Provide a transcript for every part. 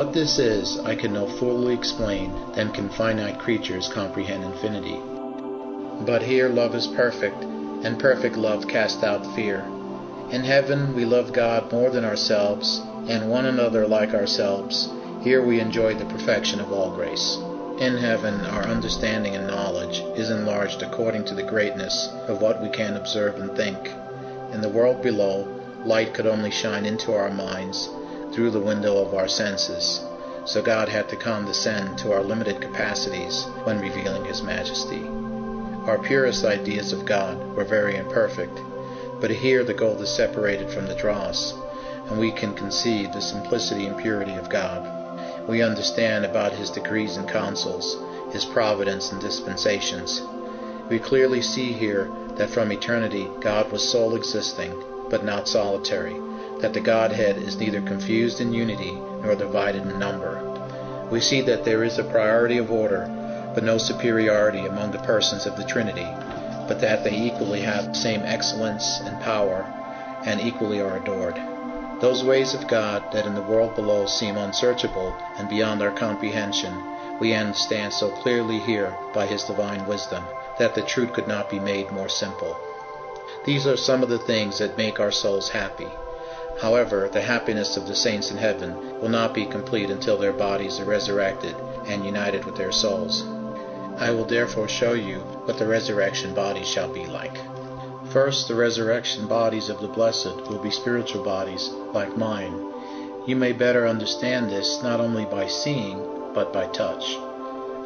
What this is, I can no fully explain, then can finite creatures comprehend infinity. But here love is perfect, and perfect love casts out fear. In heaven we love God more than ourselves, and one another like ourselves. Here we enjoy the perfection of all grace. In heaven our understanding and knowledge is enlarged according to the greatness of what we can observe and think. In the world below, light could only shine into our minds through the window of our senses, so God had to condescend to our limited capacities when revealing His majesty. Our purest ideas of God were very imperfect, but here the gold is separated from the dross, and we can conceive the simplicity and purity of God. We understand about His decrees and counsels, His providence and dispensations. We clearly see here that from eternity God was sole existing, but not solitary, that the Godhead is neither confused in unity nor divided in number. We see that there is a priority of order, but no superiority among the persons of the Trinity, but that they equally have the same excellence and power, and equally are adored. Those ways of God that in the world below seem unsearchable and beyond our comprehension, we understand so clearly here by His divine wisdom, that the truth could not be made more simple. These are some of the things that make our souls happy. However, the happiness of the saints in heaven will not be complete until their bodies are resurrected and united with their souls. I will therefore show you what the resurrection bodies shall be like. First, the resurrection bodies of the blessed will be spiritual bodies like mine. You may better understand this not only by seeing, but by touch.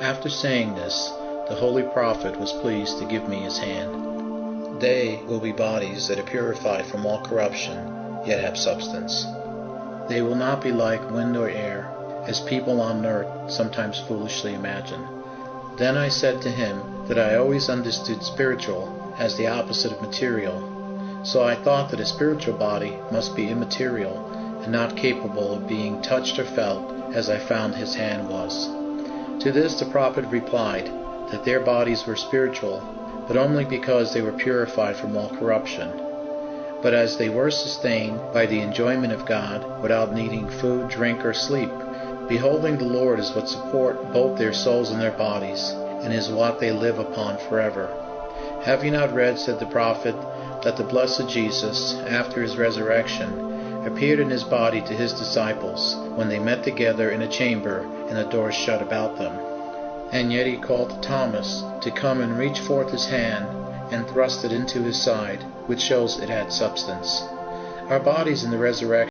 After saying this, the holy prophet was pleased to give me his hand. They will be bodies that are purified from all corruption, yet have substance. They will not be like wind or air, as people on earth sometimes foolishly imagine. Then I said to him that I always understood spiritual as the opposite of material, so I thought that a spiritual body must be immaterial and not capable of being touched or felt, as I found his hand was. To this the prophet replied that their bodies were spiritual, but only because they were purified from all corruption. But as they were sustained by the enjoyment of God without needing food, drink, or sleep, beholding the Lord is what support both their souls and their bodies, and is what they live upon forever. Have you not read, said the prophet, that the blessed Jesus, after his resurrection, appeared in his body to his disciples when they met together in a chamber and the doors shut about them? And yet he called to Thomas to come and reach forth his hand and thrust it into his side, which shows it had substance. Our bodies in the resurrection